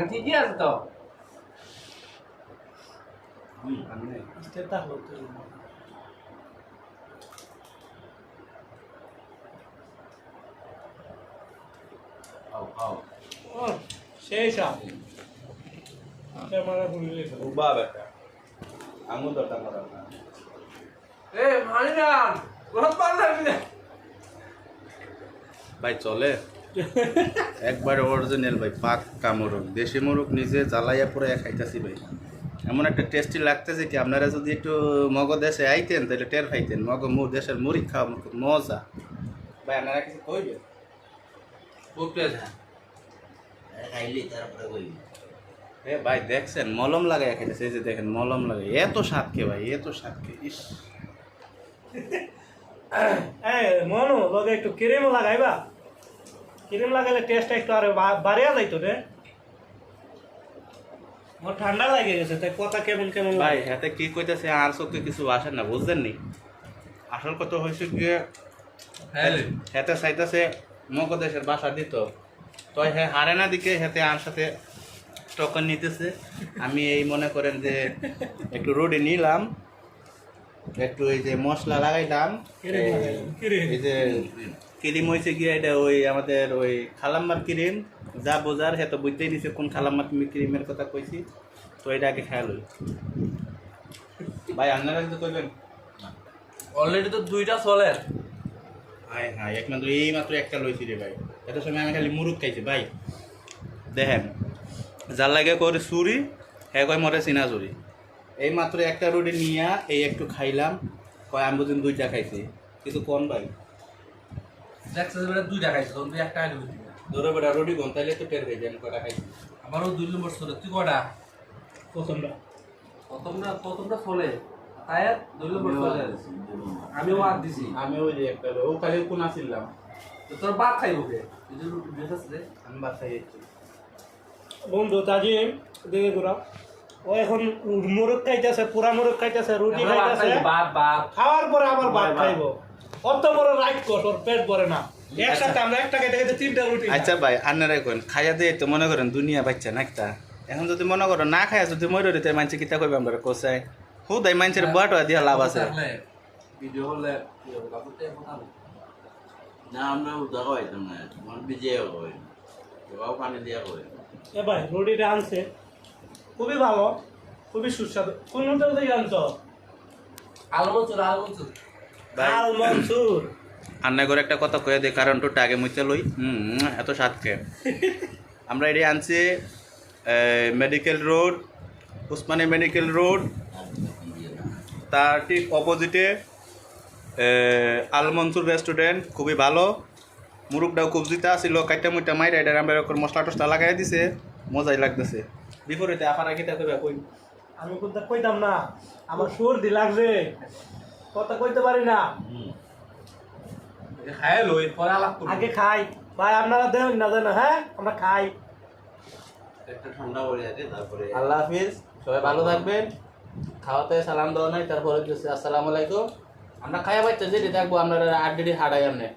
ঠিকই আছে তো সেই সাপ ক্যামেরা ঘুরিয়ে উবা বেটা আঙুল দরকার করার না এ মানি না বহুত পারলে ভাই চলে একবার অরিজিনাল ভাই পাক্কা মোরগ দেশি মোরগ নিজে জ্বালাইয়া পরে খাইতেছি ভাই এমন একটা টেস্টি লাগতেছে কি আপনারা যদি একটু মগ দেশে আইতেন তাহলে টের খাইতেন মগ দেশের মুড়ি খাওয়া খুব মজা ভাই আপনারা কিছু কইবেন বুঝতে খাইলি তারপরে কইবি এ ভাই দেখছেন মলম লাগাই খাইতেছে এই যে দেখেন মলম লাগাই এত স্বাদকে ভাই এত স্বাদকে ইস মনো লগে একটু ক্রিম লাগাইবা ক্রিম লাগাইলে টেস্টটা একটু আরে বাড়িয়া যাইতো রে আমার ঠান্ডা লাগে গেছে তাই কথা কেমন কেমন ভাই হাতে কি কইতেছে আর চোখে কিছু আসে না বুঝলেন নি আসল কথা হয়েছে গিয়ে হাতে চাইতেছে মগদেশের বাসা দিত তো হ্যাঁ হারে না দিকে হাতে আর সাথে টোকন নিতেছে আমি এই মনে করেন যে একটু রোডে নিলাম একটু এই যে মশলা লাগাইলাম এই যে ক্রিম হয়েছে গিয়ে এটা ওই আমাদের ওই খালাম্মার ক্রিম যা বোঝার হ্যাঁ তো বুঝতেই নিছে কোন খালাম্মার ক্রিমের কথা কইছি তো এটা আগে খেয়াল হই ভাই আপনারা কিন্তু কইবেন অলরেডি তো দুইটা চলে হ্যাঁ হ্যাঁ একমাত্র এই মাত্র একটা লইছি রে ভাই এত সময় আমি খালি মুরুখ খাইছি ভাই দেখেন যার লাগে করে চুরি হ্যাঁ কয় মরে চিনা চুরি এই মাত্র একটা রুটি নিয়ে এই একটু খাইলাম কয় আমি বুঝিন দুইটা খাইছি কিন্তু কোন ভাই দেখছিস বেটা দুইটা খাইছিস তুই একটা আইলি বুঝলি ধরো বেটা রুটি কোন তাইলে তো টের খাইছি আমি কটা খাইছি আমারও 2 নম্বর চলে তুই কটা প্রথমটা প্রথমটা চলে তাই 2 নম্বর চলে আমিও আর দিছি আমি ওই যে একটা ও খালি কোন আসিলাম তো তোর বাপ খাইবো কে তুই যে রুটি দিছিস রে আমি বাসায় যাচ্ছি বন্ধু তাজিম দেখে ঘুরাও ও এখন মোরগ খাইতেছে পুরা মোরগ খাইতেছে রুটি খাইতেছে বাপ বাপ খাওয়ার পরে আবার ভাত খাইবো অত বড় রাইট কর ওর পেট ভরে না একসাথে আমরা একটা খাইতে খাইতে 3টা রুটি আচ্ছা ভাই আপনারাই কোন খাইয়া দিয়ে তো মনে করেন দুনিয়া বাচ্চা না একটা এখন যদি মনে করো না খাইয়া যদি মরে রইতে মানছে কিতা কইবে আমরা কোসাই হুদাই মানুষের বাটো দিয়া লাভ আছে ভিডিও হলে কাপড়তে কথা না আমরা উদা খাইতাম না মন ভিজে হয় এবার পানি দিয়া হয় এ ভাই রুটিটা আনছে খুবই ভালো খুবই সুস্বাদু কোন হোটেল থেকে আনছো আলমনসুর আল মনসুর আন্না করে একটা কথা কয়ে দিই কারণ টোটা আগে মুইতে লই এত স্বাদ খেয়ে আমরা এটি আনছি medical road Usmani medical road তার ঠিক অপোজিটে আল মনসুর রেস্টুরেন্ট খুবই ভালো মুরুগটাও খুব জিতা ছিল কাইটা মুইটা মাইরা এটা আমরা এরকম মশলা টসলা লাগাই দিছে মজাই লাগতেছে বিপরীতে আপারা কিটা কইবা কই আমি কোনটা কইতাম না আমার সর্দি লাগছে কথা কইতে পারি না খাই লই পরে আলাপ করব আগে খাই ভাই আপনারা দেন না জানো হ্যাঁ আমরা খাই একটা ঠান্ডা পড়ে আছে তারপরে আল্লাহ হাফিজ সবাই ভালো থাকবেন খাওয়াতে সালাম দেওয়া নাই তারপরে আসসালামু আলাইকুম আমরা খাইয়া পাইতে যেটি দেখবো আমরা 8 হাড়াই আমনে